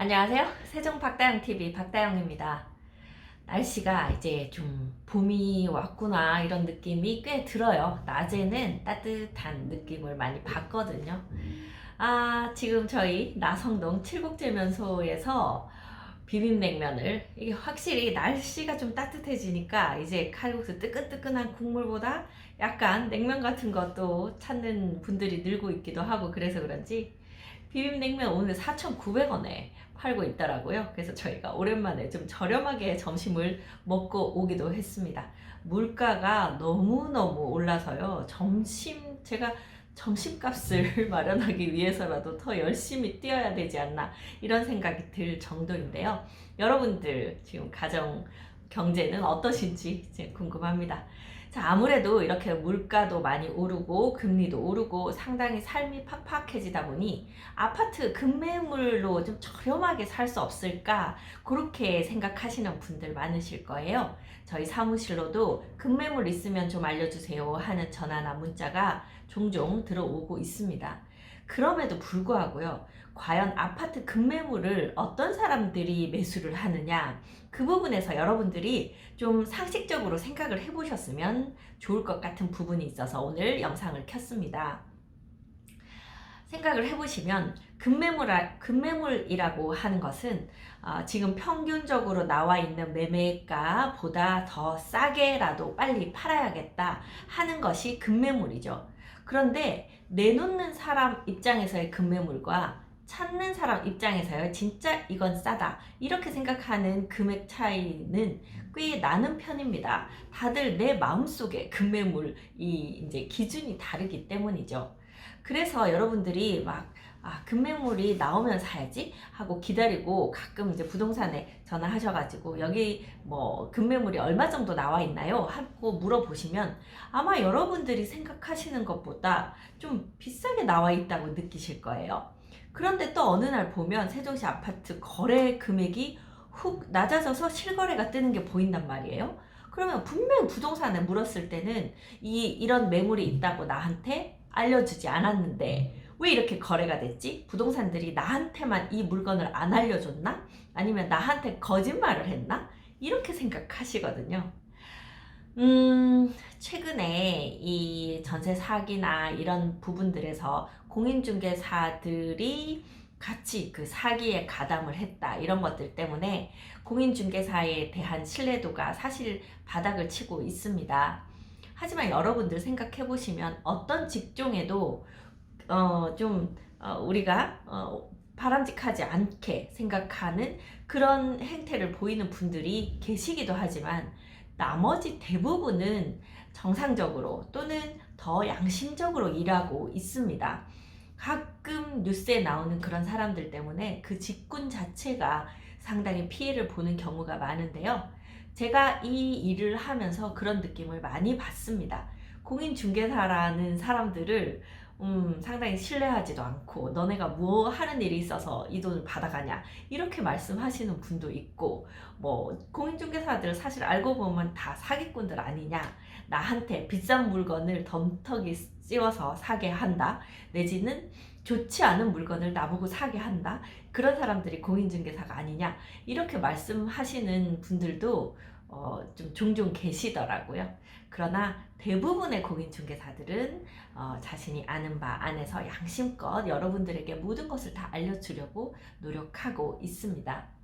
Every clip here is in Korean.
안녕하세요. 세종 박다영TV 박다영입니다. 날씨가 이제 좀 봄이 왔구나 이런 느낌이 꽤 들어요. 낮에는 따뜻한 느낌을 많이 받거든요. 지금 저희 나성동 칠곡질면소에서 비빔냉면을, 이게 확실히 날씨가 좀 따뜻해지니까 이제 칼국수 뜨끈뜨끈한 국물보다 약간 냉면 같은 것도 찾는 분들이 늘고 있기도 하고, 그래서 그런지 비빔냉면 오늘 4,900원에 팔고 있더라고요. 그래서 저희가 오랜만에 좀 저렴하게 점심을 먹고 오기도 했습니다. 물가가 너무너무 올라서요. 제가 점심값을 마련하기 위해서라도 더 열심히 뛰어야 되지 않나 이런 생각이 들 정도인데요. 여러분들 지금 가정 경제는 어떠신지 궁금합니다. 자, 아무래도 이렇게 물가도 많이 오르고 금리도 오르고 상당히 삶이 팍팍해지다 보니 아파트 급매물로 좀 저렴하게 살 수 없을까, 그렇게 생각하시는 분들 많으실 거예요. 저희 사무실로도 급매물 있으면 좀 알려주세요 하는 전화나 문자가 종종 들어오고 있습니다. 그럼에도 불구하고요, 과연 아파트 급매물을 어떤 사람들이 매수를 하느냐, 그 부분에서 여러분들이 좀 상식적으로 생각을 해보셨으면 좋을 것 같은 부분이 있어서 오늘 영상을 켰습니다. 생각을 해보시면 급매물이라고 하는 것은 지금 평균적으로 나와 있는 매매가보다 더 싸게라도 빨리 팔아야겠다 하는 것이 급매물이죠. 그런데 내놓는 사람 입장에서의 급매물과 찾는 사람 입장에서요, 진짜 이건 싸다 이렇게 생각하는 금액 차이는 꽤 나는 편입니다. 다들 내 마음속에 급매물이 이제 기준이 다르기 때문이죠. 그래서 여러분들이 막 급매물이 나오면 사야지 하고 기다리고, 가끔 이제 부동산에 전화하셔가지고 여기 뭐 급매물이 얼마 정도 나와 있나요? 하고 물어보시면 아마 여러분들이 생각하시는 것보다 좀 비싸게 나와 있다고 느끼실 거예요. 그런데 또 어느 날 보면 세종시 아파트 거래 금액이 훅 낮아져서 실거래가 뜨는 게 보인단 말이에요. 그러면 분명히 부동산에 물었을 때는 이런 매물이 있다고 나한테 알려주지 않았는데 왜 이렇게 거래가 됐지? 부동산들이 나한테만 이 물건을 안 알려줬나? 아니면 나한테 거짓말을 했나? 이렇게 생각하시거든요. 최근에 이 전세 사기나 이런 부분들에서 공인중개사들이 같이 그 사기에 가담을 했다, 이런 것들 때문에 공인중개사에 대한 신뢰도가 사실 바닥을 치고 있습니다. 하지만 여러분들 생각해 보시면 어떤 직종에도 우리가 바람직하지 않게 생각하는 그런 행태를 보이는 분들이 계시기도 하지만, 나머지 대부분은 정상적으로 또는 더 양심적으로 일하고 있습니다. 가끔 뉴스에 나오는 그런 사람들 때문에 그 직군 자체가 상당히 피해를 보는 경우가 많은데요. 제가 이 일을 하면서 그런 느낌을 많이 받습니다. 공인중개사라는 사람들을 상당히 신뢰하지도 않고, 너네가 뭐 하는 일이 있어서 이 돈을 받아가냐 이렇게 말씀하시는 분도 있고, 뭐 공인중개사들 사실 알고 보면 다 사기꾼들 아니냐, 나한테 비싼 물건을 덤터기 씌워서 사게 한다, 내지는 좋지 않은 물건을 나보고 사게 한다, 그런 사람들이 공인중개사가 아니냐 이렇게 말씀하시는 분들도 좀 종종 계시더라고요. 그러나 대부분의 공인중개사들은 자신이 아는 바 안에서 양심껏 여러분들에게 모든 것을 다 알려주려고 노력하고 있습니다.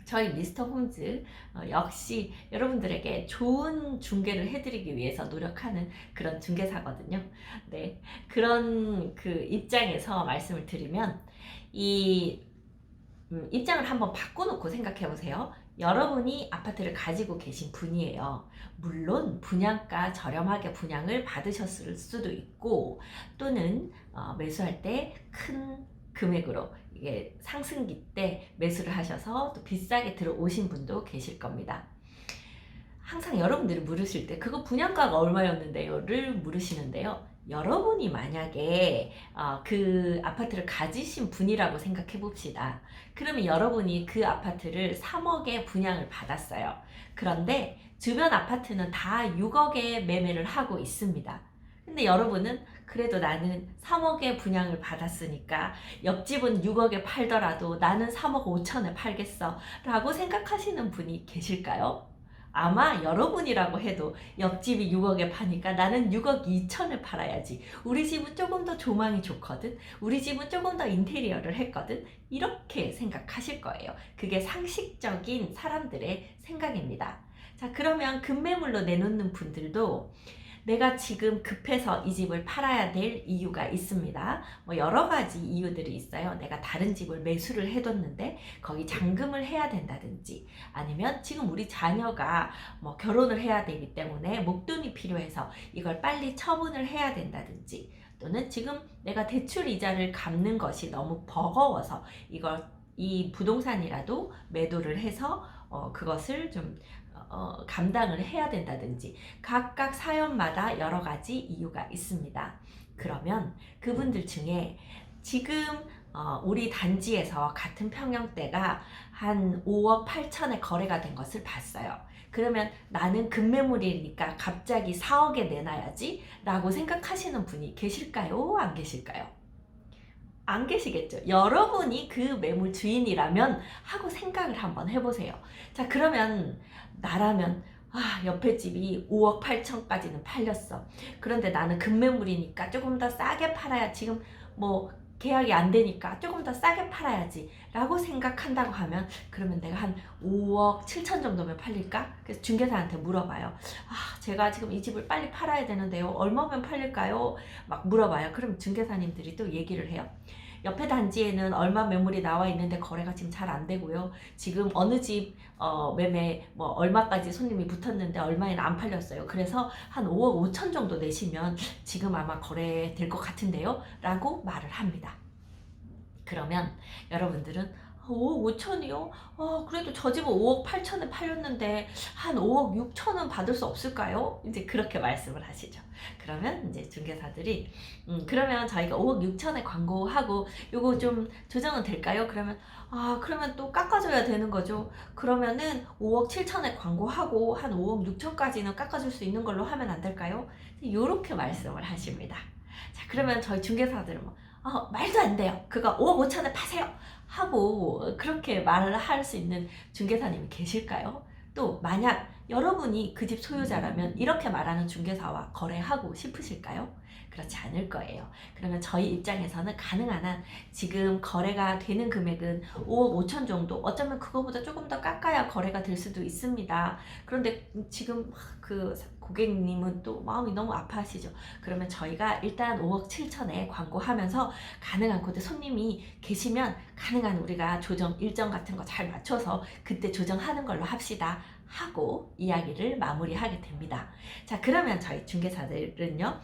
저희 미스터 홈즈 역시 여러분들에게 좋은 중개를 해드리기 위해서 노력하는 그런 중개사거든요. 네, 그런 그 입장에서 말씀을 드리면, 이 입장을 한번 바꿔놓고 생각해 보세요. 여러분이 아파트를 가지고 계신 분이에요. 물론 분양가 저렴하게 분양을 받으셨을 수도 있고, 또는 매수할 때 큰 금액으로 이게 상승기 때 매수를 하셔서 또 비싸게 들어오신 분도 계실 겁니다. 항상 여러분들이 물으실 때 그거 분양가가 얼마였는데요를 물으시는데요. 여러분이 만약에 그 아파트를 가지신 분이라고 생각해 봅시다. 그러면 여러분이 그 아파트를 3억에 분양을 받았어요. 그런데 주변 아파트는 다 6억에 매매를 하고 있습니다. 근데 여러분은 그래도 나는 3억의 분양을 받았으니까 옆집은 6억에 팔더라도 나는 3억 5천에 팔겠어 라고 생각하시는 분이 계실까요? 아마 여러분이라고 해도 옆집이 6억에 파니까 나는 6억 2천에 팔아야지. 우리 집은 조금 더 조망이 좋거든. 우리 집은 조금 더 인테리어를 했거든. 이렇게 생각하실 거예요. 그게 상식적인 사람들의 생각입니다. 자, 그러면 급매물로 내놓는 분들도 내가 지금 급해서 이 집을 팔아야 될 이유가 있습니다. 뭐 여러 가지 이유들이 있어요. 내가 다른 집을 매수를 해뒀는데 거기 잔금을 해야 된다든지, 아니면 지금 우리 자녀가 뭐 결혼을 해야 되기 때문에 목돈이 필요해서 이걸 빨리 처분을 해야 된다든지, 또는 지금 내가 대출 이자를 갚는 것이 너무 버거워서 이 부동산이라도 매도를 해서 그것을 좀 감당을 해야 된다든지, 각각 사연마다 여러 가지 이유가 있습니다. 그러면 그분들 중에 지금 우리 단지에서 같은 평형대가 한 5억 8천에 거래가 된 것을 봤어요. 그러면 나는 급매물이니까 갑자기 4억에 내놔야지 라고 생각하시는 분이 계실까요? 안 계실까요? 안 계시겠죠. 여러분이 그 매물 주인이라면 하고 생각을 한번 해보세요. 자, 그러면 나라면 옆에 집이 5억 8천까지는 팔렸어. 그런데 나는 급매물이니까 조금 더 싸게 팔아야, 지금 뭐 계약이 안 되니까 조금 더 싸게 팔아야지 라고 생각한다고 하면, 그러면 내가 한 5억 7천 정도면 팔릴까? 그래서 중개사한테 물어봐요. 제가 지금 이 집을 빨리 팔아야 되는데요, 얼마면 팔릴까요? 막 물어봐요. 그럼 중개사님들이 또 얘기를 해요. 옆에 단지에는 얼마 매물이 나와 있는데 거래가 지금 잘 안 되고요. 지금 어느 집 매매 뭐 얼마까지 손님이 붙었는데 얼마에는 안 팔렸어요. 그래서 한 5억 5천 정도 내시면 지금 아마 거래될 것 같은데요 라고 말을 합니다. 그러면 여러분들은 5억 5천이요? 그래도 저 집은 5억 8천에 팔렸는데 한 5억 6천은 받을 수 없을까요? 이제 그렇게 말씀을 하시죠. 그러면 이제 중개사들이 그러면 저희가 5억 6천에 광고하고 요거 좀 조정은 될까요? 그러면 그러면 또 깎아줘야 되는 거죠. 그러면은 5억 7천에 광고하고 한 5억 6천까지는 깎아줄 수 있는 걸로 하면 안 될까요? 이렇게 말씀을 하십니다. 자, 그러면 저희 중개사들은 말도 안 돼요. 그거 5억 5천에 파세요. 하고 그렇게 말을 할 수 있는 중개사님이 계실까요? 또 만약 여러분이 그 집 소유자라면 이렇게 말하는 중개사와 거래하고 싶으실까요? 그렇지 않을 거예요. 그러면 저희 입장에서는 가능한 한 지금 거래가 되는 금액은 5억 5천 정도, 어쩌면 그거보다 조금 더 깎아야 거래가 될 수도 있습니다. 그런데 지금 그 고객님은 또 마음이 너무 아파하시죠. 그러면 저희가 일단 5억 7천에 광고하면서 가능한 곳에 손님이 계시면 가능한 우리가 조정 일정 같은 거 잘 맞춰서 그때 조정하는 걸로 합시다 하고 이야기를 마무리하게 됩니다. 자, 그러면 저희 중개사들은요,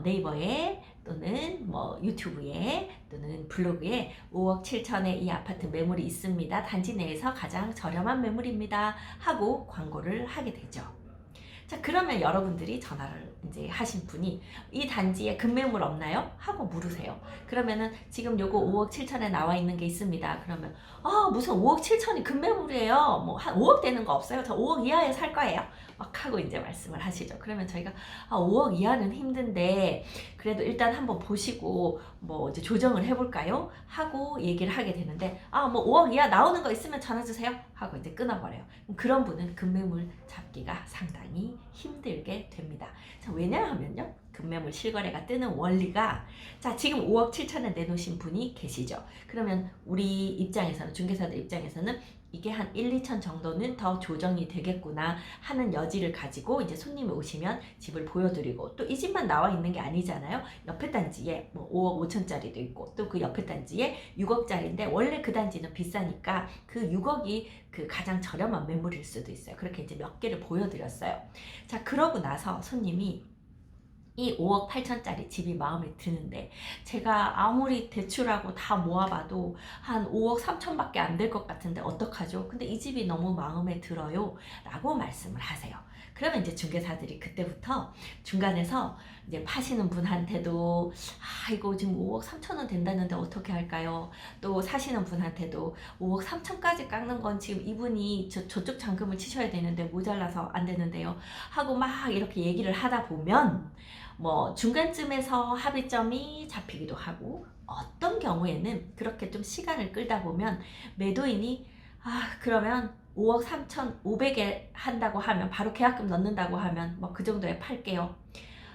네이버에 또는 뭐 유튜브에 또는 블로그에 5억 7천에 이 아파트 매물이 있습니다. 단지 내에서 가장 저렴한 매물입니다 하고 광고를 하게 되죠. 자, 그러면 여러분들이 전화를 이제 하신 분이 이 단지에 급매물 없나요? 하고 물으세요. 그러면은 지금 요거 5억 7천에 나와 있는 게 있습니다. 그러면 무슨 5억 7천이 급매물이에요. 뭐 한 5억 되는 거 없어요. 저 5억 이하에 살 거예요. 막 하고 이제 말씀을 하시죠. 그러면 저희가 5억 이하는 힘든데 그래도 일단 한번 보시고 뭐 이제 조정을 해볼까요? 하고 얘기를 하게 되는데 뭐 5억 이하 나오는 거 있으면 전화 주세요. 하고 이제 끊어버려요. 그런 분은 급매물 잡기가 상당히 힘들게 됩니다. 자, 왜냐하면요, 급매물 실거래가 뜨는 원리가, 자, 지금 5억 7천에 내놓으신 분이 계시죠. 그러면 우리 입장에서는, 중개사들 입장에서는 이게 한 1, 2천 정도는 더 조정이 되겠구나 하는 여지를 가지고 이제 손님이 오시면 집을 보여드리고, 또 이 집만 나와 있는 게 아니잖아요. 옆에 단지에 뭐 5억 5천짜리도 있고 또 그 옆에 단지에 6억짜리인데 원래 그 단지는 비싸니까 그 6억이 그 가장 저렴한 매물일 수도 있어요. 그렇게 이제 몇 개를 보여드렸어요. 자, 그러고 나서 손님이 이 5억 8천짜리 집이 마음에 드는데 제가 아무리 대출하고 다 모아봐도 한 5억 3천밖에 안 될 것 같은데 어떡하죠? 근데 이 집이 너무 마음에 들어요 라고 말씀을 하세요. 그러면 이제 중개사들이 그때부터 중간에서 이제 파시는 분한테도 이거 지금 5억 3천원 된다는데 어떻게 할까요? 또 사시는 분한테도 5억 3천까지 깎는 건 지금 이분이 저쪽 잔금을 치셔야 되는데 모자라서 안 되는데요 하고 막 이렇게 얘기를 하다 보면 뭐 중간쯤에서 합의점이 잡히기도 하고, 어떤 경우에는 그렇게 좀 시간을 끌다 보면 매도인이 그러면 5억 3,500에 한다고 하면, 바로 계약금 넣는다고 하면 뭐 그 정도에 팔게요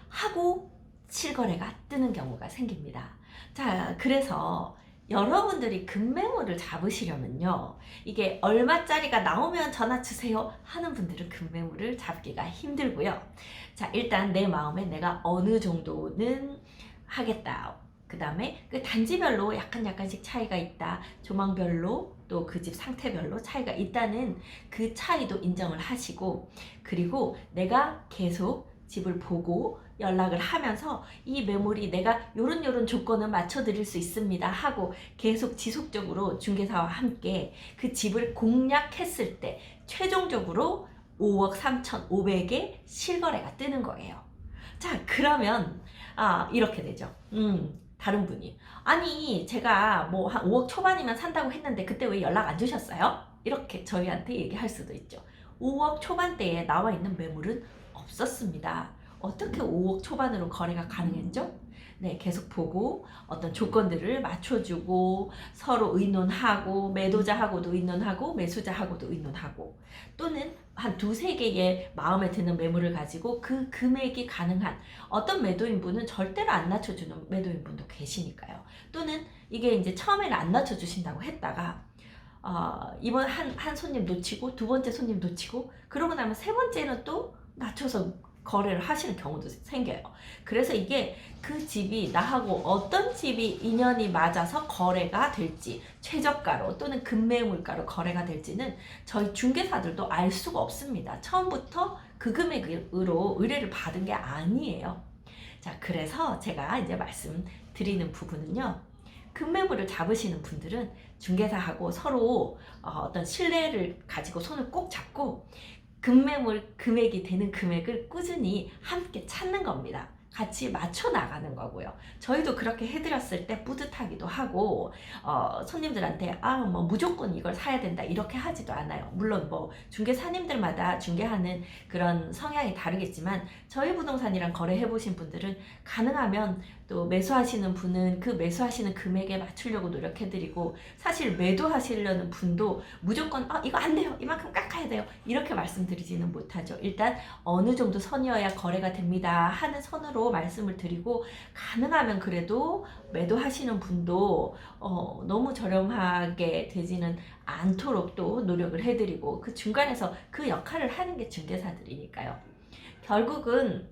하고 실거래가 뜨는 경우가 생깁니다. 자, 그래서 여러분들이 급매물을 잡으시려면요, 이게 얼마짜리가 나오면 전화 주세요 하는 분들은 급매물을 잡기가 힘들고요. 자, 일단 내 마음에 내가 어느 정도는 하겠다, 그 다음에 그 단지별로 약간씩 차이가 있다, 조망별로 또 그 집 상태별로 차이가 있다는 그 차이도 인정을 하시고, 그리고 내가 계속 집을 보고 연락을 하면서 이 매물이 내가 요런 조건을 맞춰 드릴 수 있습니다 하고 계속 지속적으로 중개사와 함께 그 집을 공략했을 때 최종적으로 5억 3,500에 실거래가 뜨는 거예요. 자, 그러면 이렇게 되죠. 다른 분이, 아니 제가 뭐 한 5억 초반이면 산다고 했는데 그때 왜 연락 안 주셨어요? 이렇게 저희한테 얘기할 수도 있죠. 5억 초반대에 나와 있는 매물은 없었습니다. 어떻게 5억 초반으로 거래가 가능했죠? 네, 계속 보고 어떤 조건들을 맞춰주고 서로 의논하고, 매도자하고도 의논하고 매수자하고도 의논하고, 또는 한 두세 개의 마음에 드는 매물을 가지고 그 금액이 가능한 어떤 매도인분은 절대로 안 낮춰주는 매도인분도 계시니까요. 또는 이게 이제 처음에는 안 낮춰주신다고 했다가 이번 한 손님 놓치고 두 번째 손님 놓치고 그러고 나면 세 번째는 또 낮춰서 거래를 하시는 경우도 생겨요. 그래서 이게 그 집이 나하고 어떤 집이 인연이 맞아서 거래가 될지, 최저가로 또는 급매물가로 거래가 될지는 저희 중개사들도 알 수가 없습니다. 처음부터 그 금액으로 의뢰를 받은 게 아니에요. 자, 그래서 제가 이제 말씀드리는 부분은요, 급매물을 잡으시는 분들은 중개사하고 서로 어떤 신뢰를 가지고 손을 꼭 잡고 급매물 금액이 되는 금액을 꾸준히 함께 찾는 겁니다. 같이 맞춰 나가는 거고요. 저희도 그렇게 해드렸을 때 뿌듯하기도 하고, 손님들한테 뭐 무조건 이걸 사야 된다 이렇게 하지도 않아요. 물론 뭐 중개사님들마다 중개하는 그런 성향이 다르겠지만, 저희 부동산이랑 거래해 보신 분들은 가능하면 또 매수하시는 분은 그 매수하시는 금액에 맞추려고 노력해드리고, 사실 매도하시려는 분도 무조건 이거 안 돼요, 이만큼 깎아야 돼요 이렇게 말씀드리지는 못하죠. 일단 어느 정도 선이어야 거래가 됩니다 하는 선으로 말씀을 드리고, 가능하면 그래도 매도하시는 분도 너무 저렴하게 되지는 않도록 또 노력을 해드리고, 그 중간에서 그 역할을 하는 게 중개사들이니까요. 결국은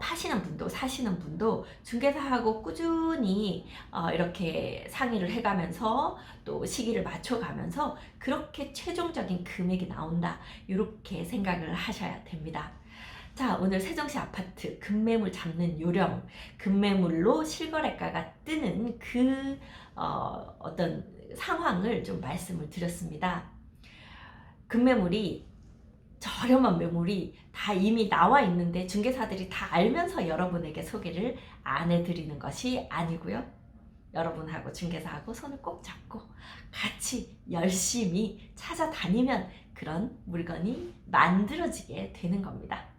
파시는 분도 사시는 분도 중개사하고 꾸준히 이렇게 상의를 해가면서 또 시기를 맞춰가면서 그렇게 최종적인 금액이 나온다, 이렇게 생각을 하셔야 됩니다. 자, 오늘 세종시 아파트 급매물 잡는 요령, 급매물로 실거래가가 뜨는 그 어떤 상황을 좀 말씀을 드렸습니다. 급매물이, 저렴한 매물이 다 이미 나와 있는데 중개사들이 다 알면서 여러분에게 소개를 안 해드리는 것이 아니고요. 여러분하고 중개사하고 손을 꼭 잡고 같이 열심히 찾아다니면 그런 물건이 만들어지게 되는 겁니다.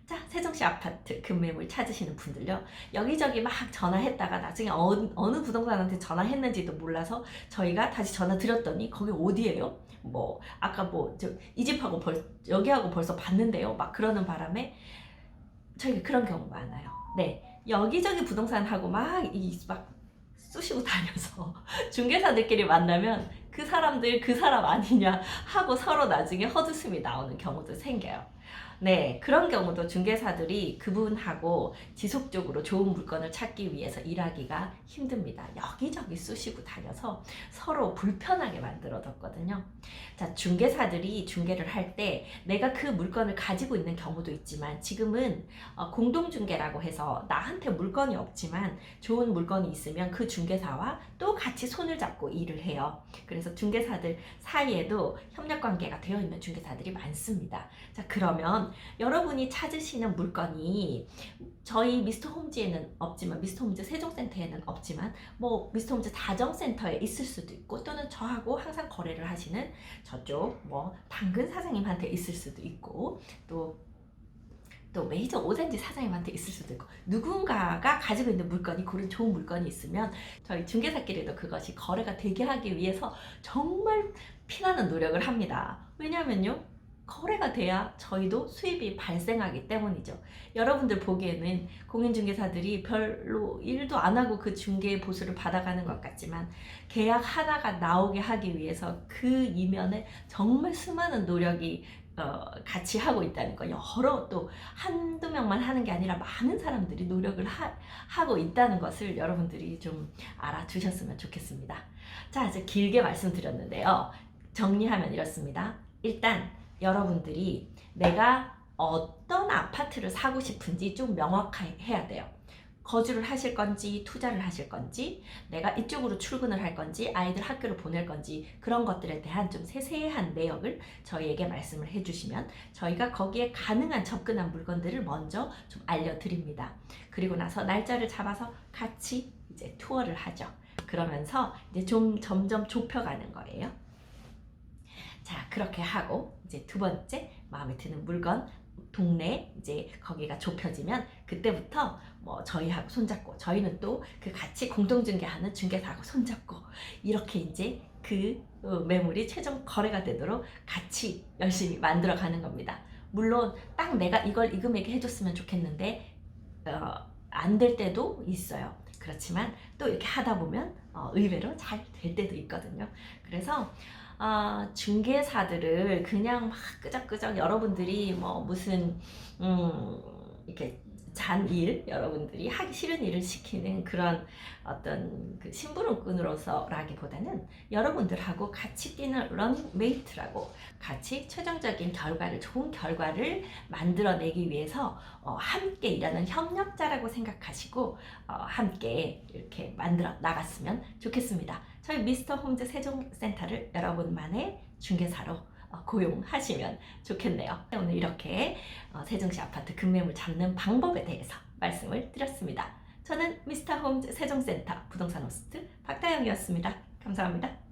자, 세종시 아파트 급매물 찾으시는 분들요, 여기저기 막 전화했다가 나중에 어느 부동산한테 전화했는지도 몰라서 저희가 다시 전화 드렸더니 거기 어디예요? 뭐 아까 뭐 이 집하고 여기하고 벌써 봤는데요 막 그러는 바람에 저희가 그런 경우 많아요. 네, 여기저기 부동산하고 막 쑤시고 다녀서 중개사들끼리 만나면 그 사람들 그 사람 아니냐 하고 서로 나중에 헛웃음이 나오는 경우도 생겨요. 네, 그런 경우도 중개사들이 그분하고 지속적으로 좋은 물건을 찾기 위해서 일하기가 힘듭니다. 여기저기 쑤시고 다녀서 서로 불편하게 만들어뒀거든요. 자, 중개사들이 중개를 할 때 내가 그 물건을 가지고 있는 경우도 있지만, 지금은 공동중개라고 해서 나한테 물건이 없지만 좋은 물건이 있으면 그 중개사와 또 같이 손을 잡고 일을 해요. 그래서 중개사들 사이에도 협력관계가 되어 있는 중개사들이 많습니다. 자, 그러면 여러분이 찾으시는 물건이 저희 미스터홈즈에는 없지만, 미스터홈즈 세종센터에는 없지만 뭐 미스터홈즈 다정센터에 있을 수도 있고, 또는 저하고 항상 거래를 하시는 저쪽 뭐 당근 사장님한테 있을 수도 있고, 또 또 메이저 오렌지 사장님한테 있을 수도 있고, 누군가가 가지고 있는 물건이 그런 좋은 물건이 있으면 저희 중개사끼리도 그것이 거래가 되게 하기 위해서 정말 피나는 노력을 합니다. 왜냐면요, 거래가 돼야 저희도 수입이 발생하기 때문이죠. 여러분들 보기에는 공인중개사들이 별로 일도 안 하고 그 중개 보수를 받아가는 것 같지만, 계약 하나가 나오게 하기 위해서 그 이면에 정말 수많은 노력이 같이 하고 있다는 거, 여러 또 한두 명만 하는 게 아니라 많은 사람들이 노력을 하고 있다는 것을 여러분들이 좀 알아두셨으면 좋겠습니다. 자, 이제 길게 말씀드렸는데요. 정리하면 이렇습니다. 일단 여러분들이 내가 어떤 아파트를 사고 싶은지 좀 명확해야 돼요. 거주를 하실 건지 투자를 하실 건지, 내가 이쪽으로 출근을 할 건지 아이들 학교를 보낼 건지, 그런 것들에 대한 좀 세세한 내역을 저희에게 말씀을 해주시면 저희가 거기에 가능한 접근한 물건들을 먼저 좀 알려드립니다. 그리고 나서 날짜를 잡아서 같이 이제 투어를 하죠. 그러면서 이제 좀 점점 좁혀가는 거예요. 자, 그렇게 하고 이제 두 번째, 마음에 드는 물건, 동네, 이제 거기가 좁혀지면 그때부터 뭐 저희하고 손잡고, 저희는 또 그 같이 공동중개하는 중개사하고 손잡고, 이렇게 이제 그 매물이 최종 거래가 되도록 같이 열심히 만들어 가는 겁니다. 물론 딱 내가 이걸 이 금액에 해줬으면 좋겠는데 안 될 때도 있어요. 그렇지만 또 이렇게 하다 보면 의외로 잘 될 때도 있거든요. 그래서 중개사들을 그냥 막 끄적끄적 여러분들이 뭐 무슨 이렇게 잔일, 여러분들이 하기 싫은 일을 시키는 그런 어떤 그 심부름꾼으로서라기보다는 여러분들하고 같이 뛰는 런메이트라고, 같이 최종적인 결과를, 좋은 결과를 만들어내기 위해서 함께 일하는 협력자라고 생각하시고 함께 이렇게 만들어 나갔으면 좋겠습니다. 저희 미스터 홈즈 세종센터를 여러분만의 중개사로 고용하시면 좋겠네요. 오늘 이렇게 세종시 아파트 급매물 잡는 방법에 대해서 말씀을 드렸습니다. 저는 미스터 홈즈 세종센터 부동산 호스트 박다영이었습니다. 감사합니다.